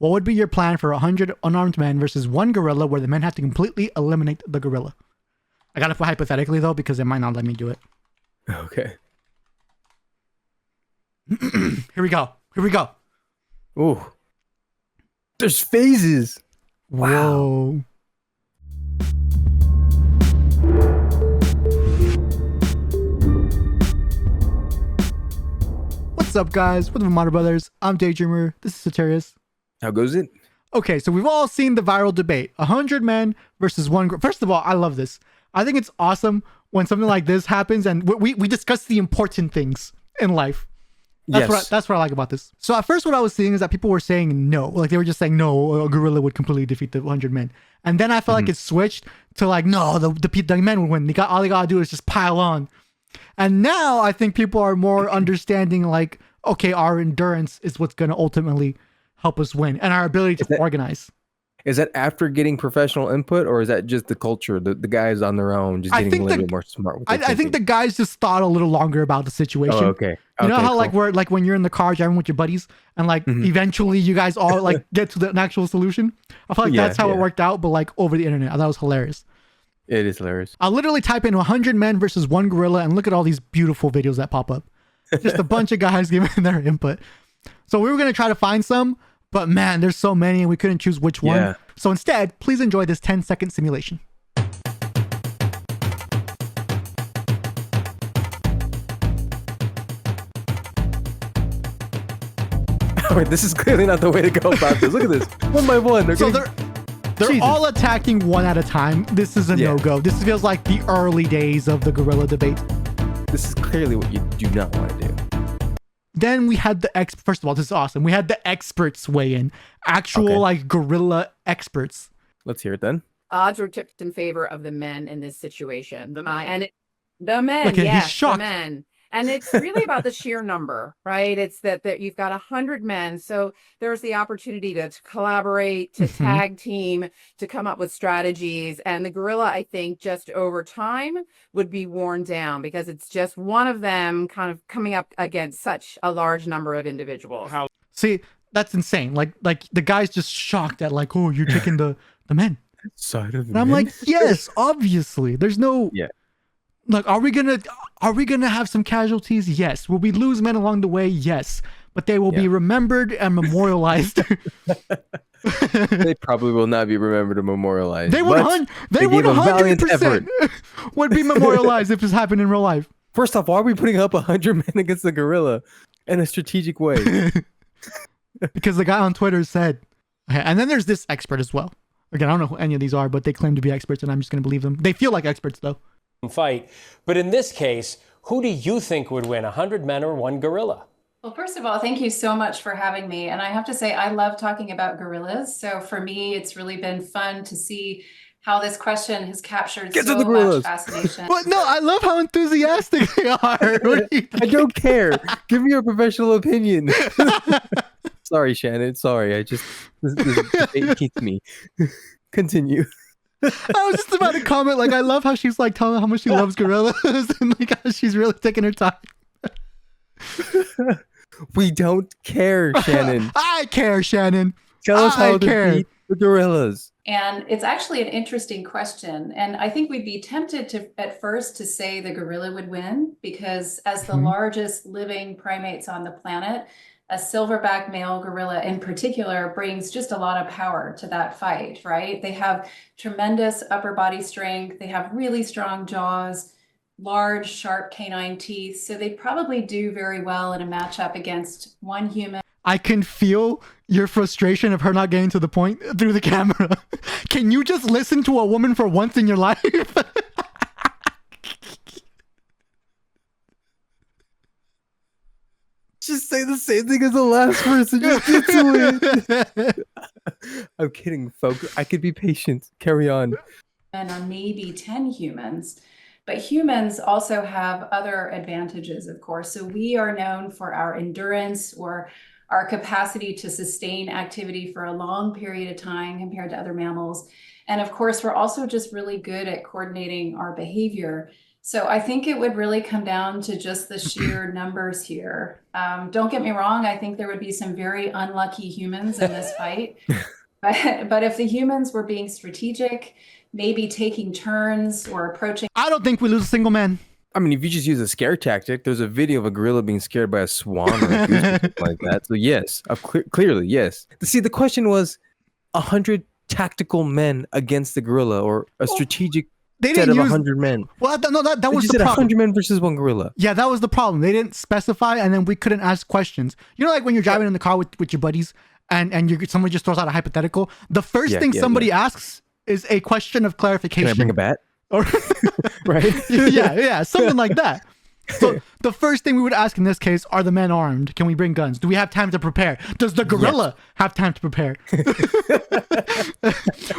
What would be your plan for 100 unarmed men versus one gorilla where the men have to completely eliminate the gorilla? I gotta put hypothetically though because it might not let me do it. Okay. Here we go. Here we go. Ooh. There's phases. Whoa. Wow. What's up, guys? We're the Vermonter Brothers. I'm Daydreamer. This is Satirius. How goes it? Okay, so we've all seen the viral debate. 100 men versus one girl. First of all, I love this. I think it's awesome when something like this happens and we discuss the important things in life. That's what I like about this. So at first what I was seeing is that people were saying no. Like they were just saying no, a gorilla would completely defeat the 100 men. And then I felt like it switched to like, no, the men would win. All they gotta do is just pile on. And now I think people are more understanding like, okay, our endurance is what's going to ultimately help us win and our ability to organize. Is that after getting professional input or is that just the culture? The guys on their own just getting a little bit more smart with I think the guys just thought a little longer about the situation. Oh, okay. You know how like when you're in the car driving with your buddies and like eventually you guys all like get to an actual solution? I feel like that's how it worked out, but like over the internet. I thought it was hilarious. It is hilarious. I'll literally type in 100 men versus one gorilla and look at all these beautiful videos that pop up. Just a bunch of guys giving their input. So we were going to try to find some, but man, there's so many and we couldn't choose which one. So instead, please enjoy this 10-second simulation. Wait, this is clearly not the way to go about this. Look at this. One by one. They're all attacking one at a time. This is a no-go. This feels like the early days of the gorilla debate. This is clearly what you do not want to do. Then we had first of all, this is awesome. We had the experts weigh in. Actual like gorilla experts. Let's hear it then. Odds were tipped in favor of the men in this situation. The men, okay, yes, he's shocked. The men. And it's really about the sheer number, right? It's that you've got 100 men. So there's the opportunity to collaborate, to tag team, to come up with strategies. And the gorilla, I think, just over time would be worn down because it's just one of them kind of coming up against such a large number of individuals. See, that's insane. Like the guy's just shocked at like, oh, you're taking the men. Side of the and I'm like, yes, obviously. There's no Like, are we gonna have some casualties? Yes. Will we lose men along the way? Yes. But they will be remembered and memorialized. They probably will not be remembered or memorialized. They would 100% would be memorialized if this happened in real life. First off, why are we putting up 100 men against the gorilla in a strategic way? Because the guy on Twitter said, and then there's this expert as well. Again, I don't know who any of these are, but they claim to be experts, and I'm just gonna believe them. They feel like experts though. Fight. But in this case, who do you think would win, 100 men or one gorilla? Well, first of all, thank you so much for having me. And I have to say, I love talking about gorillas. So for me, it's really been fun to see how this question has captured so much fascination. But no, I love how enthusiastic they are. I don't care. Give me your professional opinion. Sorry, Shannon. Sorry. This debate keeps me. Continue. I was just about to comment, like, I love how she's like telling how much she loves gorillas and like how she's really taking her time. We don't care, Shannon. I care, Shannon. Tell us how to beat the gorillas. And it's actually an interesting question. And I think we'd be tempted at first to say the gorilla would win because as the largest living primates on the planet, a silverback male gorilla in particular brings just a lot of power to that fight, right? They have tremendous upper body strength. They have really strong jaws, large, sharp canine teeth. So they probably do very well in a matchup against one human. I can feel your frustration of her not getting to the point through the camera. Can you just listen to a woman for once in your life? Just say the same thing as the last person. Just get to it. I'm kidding, folks. I could be patient. Carry on. And are maybe 10 humans. But humans also have other advantages, of course. So we are known for our endurance or our capacity to sustain activity for a long period of time compared to other mammals. And of course, we're also just really good at coordinating our behavior. So I think it would really come down to just the sheer numbers here. Don't get me wrong. I think there would be some very unlucky humans in this fight. But if the humans were being strategic, maybe taking turns or approaching. I don't think we lose a single man. I mean, if you just use a scare tactic, there's a video of a gorilla being scared by a swan or a goose or something like that. So yes, clearly, yes. See, the question was 100 tactical men against the gorilla, or a strategic set of 100 men. Well, no, that was You the said problem. 100 men versus one gorilla. Yeah, that was the problem. They didn't specify, and then we couldn't ask questions. You know, like when you're driving in the car with your buddies, and somebody just throws out a hypothetical. The first thing somebody asks is a question of clarification. Can I bring a bat? Or Right? yeah, something like that. So the first thing we would ask in this case, are the men armed? Can we bring guns? Do we have time to prepare? Does the gorilla have time to prepare?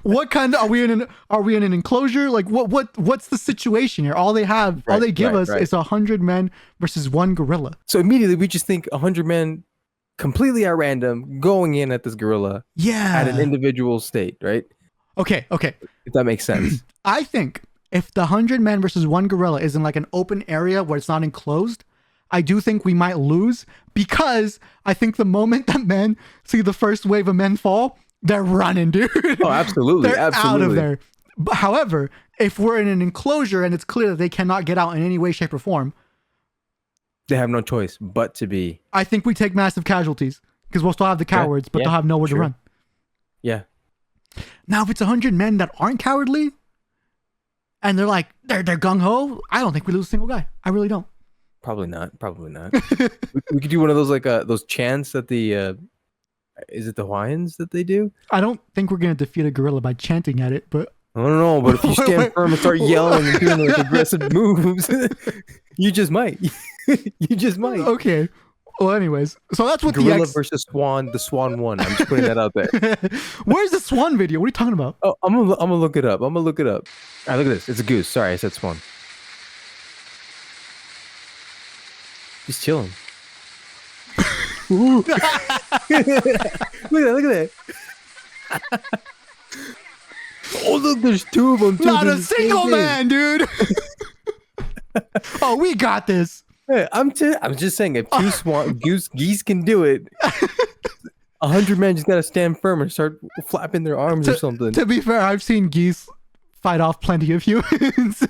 What kind of, are we in an enclosure? Like what's the situation here? All they give us is 100 men versus one gorilla. So immediately we just think 100 men completely at random going in at this gorilla at an individual state, right? Okay. If that makes sense. I think if the 100 men versus one gorilla is in like an open area where it's not enclosed, I do think we might lose, because I think the moment that men see the first wave of men fall, they're running, dude. Oh, absolutely. They're out of there. But however, if we're in an enclosure and it's clear that they cannot get out in any way, shape, or form, they have no choice but to be. I think we take massive casualties, because we'll still have the cowards, but they'll have nowhere to run. Yeah. Now, if it's 100 men that aren't cowardly, and they're gung-ho, I don't think we lose a single guy. I really don't. Probably not. we could do one of those, like those chants that the is it the Hawaiians that they do? I don't think we're gonna defeat a gorilla by chanting at it, but I don't know. But if you stand firm and start yelling and doing like aggressive moves, you just might. You just might. Okay. Well, anyways, so that's what gorilla versus swan. The swan won. I'm just putting that out there. Where's the swan video? What are you talking about? Oh, I'm gonna look it up. All right, look at this. It's a goose. Sorry, I said swan. He's chilling. Look at that. Oh, look, there's two of them. Not a single man, dude. Oh, we got this. Hey, I'm just saying, if two geese can do it, 100 men just gotta stand firm and start flapping their arms or something. To be fair, I've seen geese fight off plenty of humans.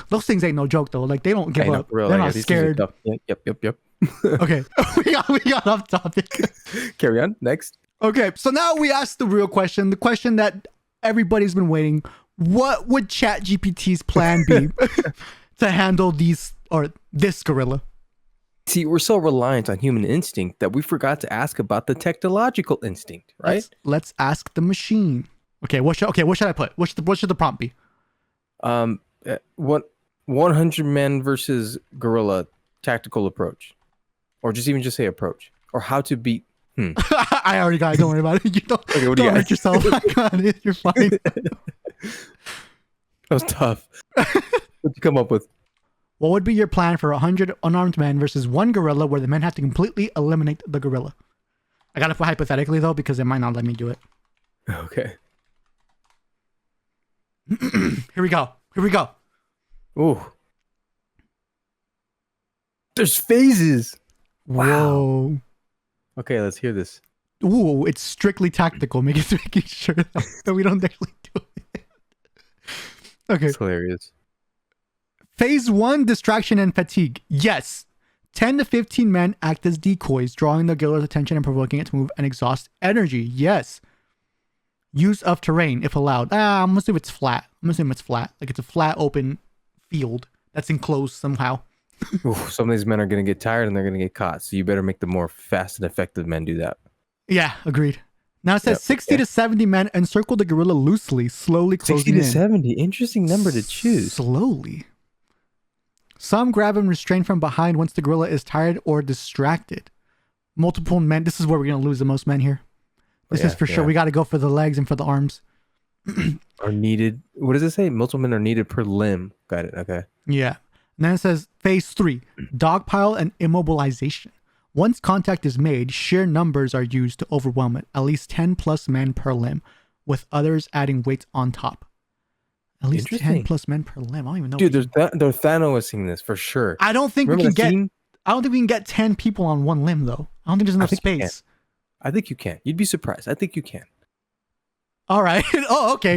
Those things ain't no joke though. Like, they don't give up. They're not scared. Yep. Okay, we got off topic. Carry on. Next. Okay, so now we asked the real question, the question that everybody's been waiting. What would ChatGPT's plan be to handle this gorilla? See, we're so reliant on human instinct that we forgot to ask about the technological instinct, right? Let's ask the machine. Okay, what should I put? What should the prompt be? 100 men versus gorilla tactical approach, or just say approach, or how to beat. I already got it. Don't worry about it. You don't hurt yourself. I got it. You're fine. That was tough. What'd you come up with? What would be your plan for 100 unarmed men versus one gorilla, where the men have to completely eliminate the gorilla? I gotta put hypothetically though, because it might not let me do it. Okay. Here we go. Ooh. There's phases. Wow. Whoa. Okay, let's hear this. Ooh, it's strictly tactical, making sure that we don't actually do it. Okay. It's hilarious. Phase 1, distraction and fatigue. Yes. 10 to 15 men act as decoys, drawing the gorilla's attention and provoking it to move and exhaust energy. Yes. Use of terrain, if allowed. I'm gonna assume it's flat. Like it's a flat, open field that's enclosed somehow. Ooh, some of these men are going to get tired and they're going to get caught. So you better make the more fast and effective men do that. Yeah, agreed. Now it says 60 to 70 men encircle the gorilla loosely, slowly closing in. 60 to 70. Interesting number to choose. Slowly. Some grab and restrain from behind once the gorilla is tired or distracted. Multiple men. This is where we're going to lose the most men here. This is for sure. We got to go for the legs and for the arms. Are needed. What does it say? Multiple men are needed per limb. Got it. Okay. Yeah. And then it says phase 3, dogpile and immobilization. Once contact is made, sheer numbers are used to overwhelm it. At least 10 plus men per limb, with others adding weights on top. At least 10 Interesting. plus men per limb. I don't even know. Dude, they're Thanosing this for sure. I don't think Remember we can that get. scene? I don't think we can get 10 people on one limb though. I don't think there's enough think you can. space. I think you can. You'd be surprised. I think you can. All right. Oh, okay.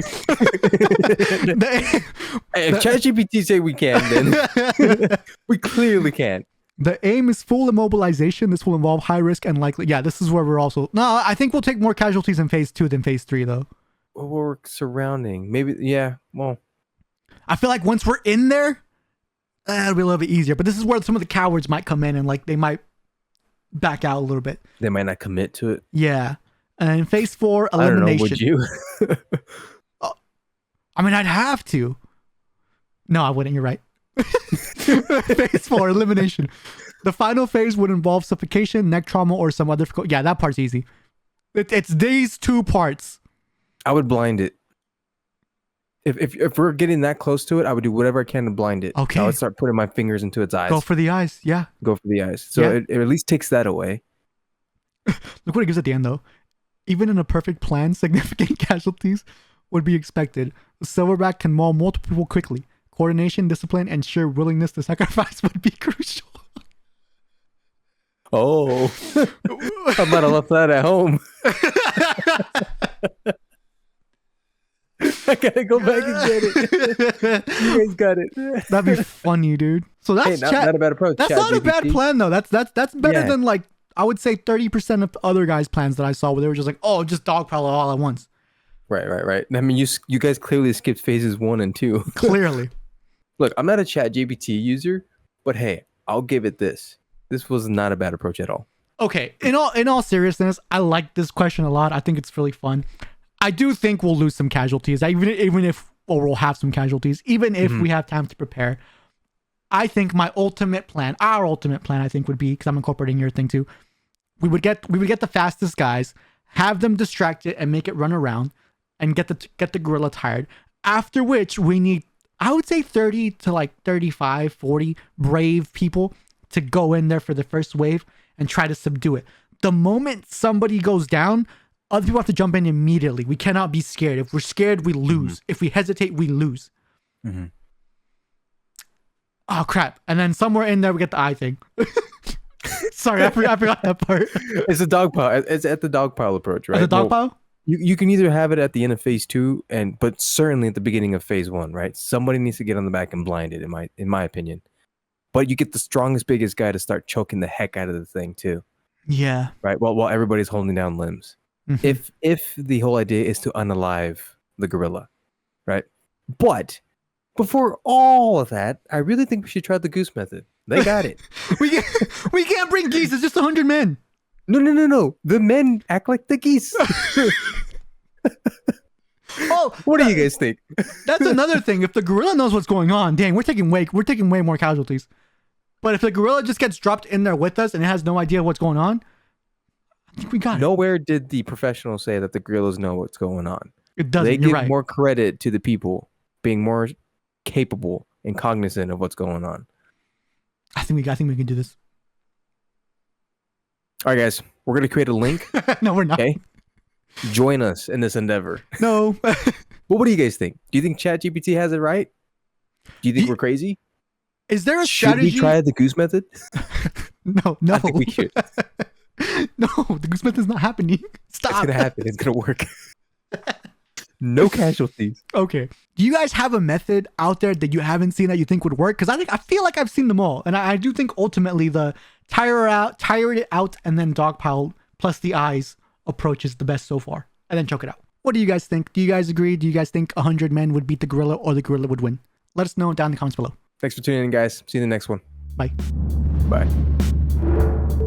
If ChatGPT say we can, then we clearly can. The aim is full immobilization. This will involve high risk and likely. Yeah, this is where we're also. No, I think we'll take more casualties in phase 2 than phase 3 though. Well, we're surrounding. Maybe, yeah. Well, I feel like once we're in there, it'll be a little bit easier. But this is where some of the cowards might come in and like they might back out a little bit. they might not commit to it. Yeah. And in phase 4, I don't know. elimination. Would you? I mean, I'd have to. No, I wouldn't. You're right. Phase 4, elimination. The final phase would involve suffocation, neck trauma, or some other. Yeah, that part's easy. It's these 2 parts. I would blind it. If we're getting that close to it, I would do whatever I can to blind it. Okay. I would start putting my fingers into its eyes. Go for the eyes. Yeah. Go for the eyes. So Yeah. it at least takes that away. Look what it gives at the end, though. Even in a perfect plan, significant casualties would be expected. The silverback can maul multiple people quickly. Coordination, discipline, and sheer willingness to sacrifice would be crucial. Oh, I might have left that at home. I gotta go back and get it. You guys got it. That'd be funny, dude. So that's Hey, not a bad approach. That's not a bad ChatGPT. plan, though. That's better Yeah. than like I would say 30% of the other guys' plans that I saw where they were just like, oh, just dogpile it all at once. Right. I mean, you guys clearly skipped phases 1 and 2. Clearly. Look, I'm not a ChatGPT user, but hey, I'll give it this. This was not a bad approach at all. Okay, in all seriousness, I like this question a lot. I think it's really fun. I do think we'll lose some casualties, even if we'll have some casualties, even if we have time to prepare. I think our ultimate plan, I think would be, because I'm incorporating your thing too. We would get the fastest guys, have them distracted and make it run around, and get the gorilla tired. After which we need, I would say 30 to like 35, 40 brave people to go in there for the first wave and try to subdue it. The moment somebody goes down, other people have to jump in immediately. We cannot be scared. If we're scared, we lose. If we hesitate, we lose. Oh crap! And then somewhere in there we get the eye thing. Sorry, I forgot that part. It's a dog pile. It's at the dog pile approach, right? The dog Well, pile? You can either have it at the end of phase 2, but certainly at the beginning of phase 1, right? Somebody needs to get on the back and blind it, in my opinion. But you get the strongest, biggest guy to start choking the heck out of the thing too, Yeah. right? While everybody's holding down limbs. Mhm. If the whole idea is to unalive the gorilla, right? But before all of that, I really think we should try the goose method. They got it. we can't bring geese. It's just 100 men. No. The men act like the geese. Oh, What do you guys think? that's another thing. If the gorilla knows what's going on, dang, we're taking way more casualties. But if the gorilla just gets dropped in there with us and it has no idea what's going on, I think we got it. Nowhere did the professionals say that the gorillas know what's going on. It doesn't. They You're give right. more credit to the people being more capable and cognizant of what's going on. I think we can do this. All right, guys, we're gonna create a link. No, we're not. Okay, join us in this endeavor. No. Well, what do you guys think? Do you think ChatGPT has it right? Do you think we're crazy? Is there a Should strategy? we try the goose method? No. I think we should. No, the goose method is not happening. Stop. It's gonna happen. It's gonna work. No casualties. Okay. Do you guys have a method out there that you haven't seen that you think would work? Because I feel like I've seen them all, and I do think ultimately the tire it out, and then dogpile plus the eyes approach is the best so far, and then choke it out. What do you guys think? Do you guys agree? Do you guys think 100 men would beat the gorilla, or the gorilla would win? Let us know down in the comments below. Thanks for tuning in, guys. See you in the next one. Bye. Bye.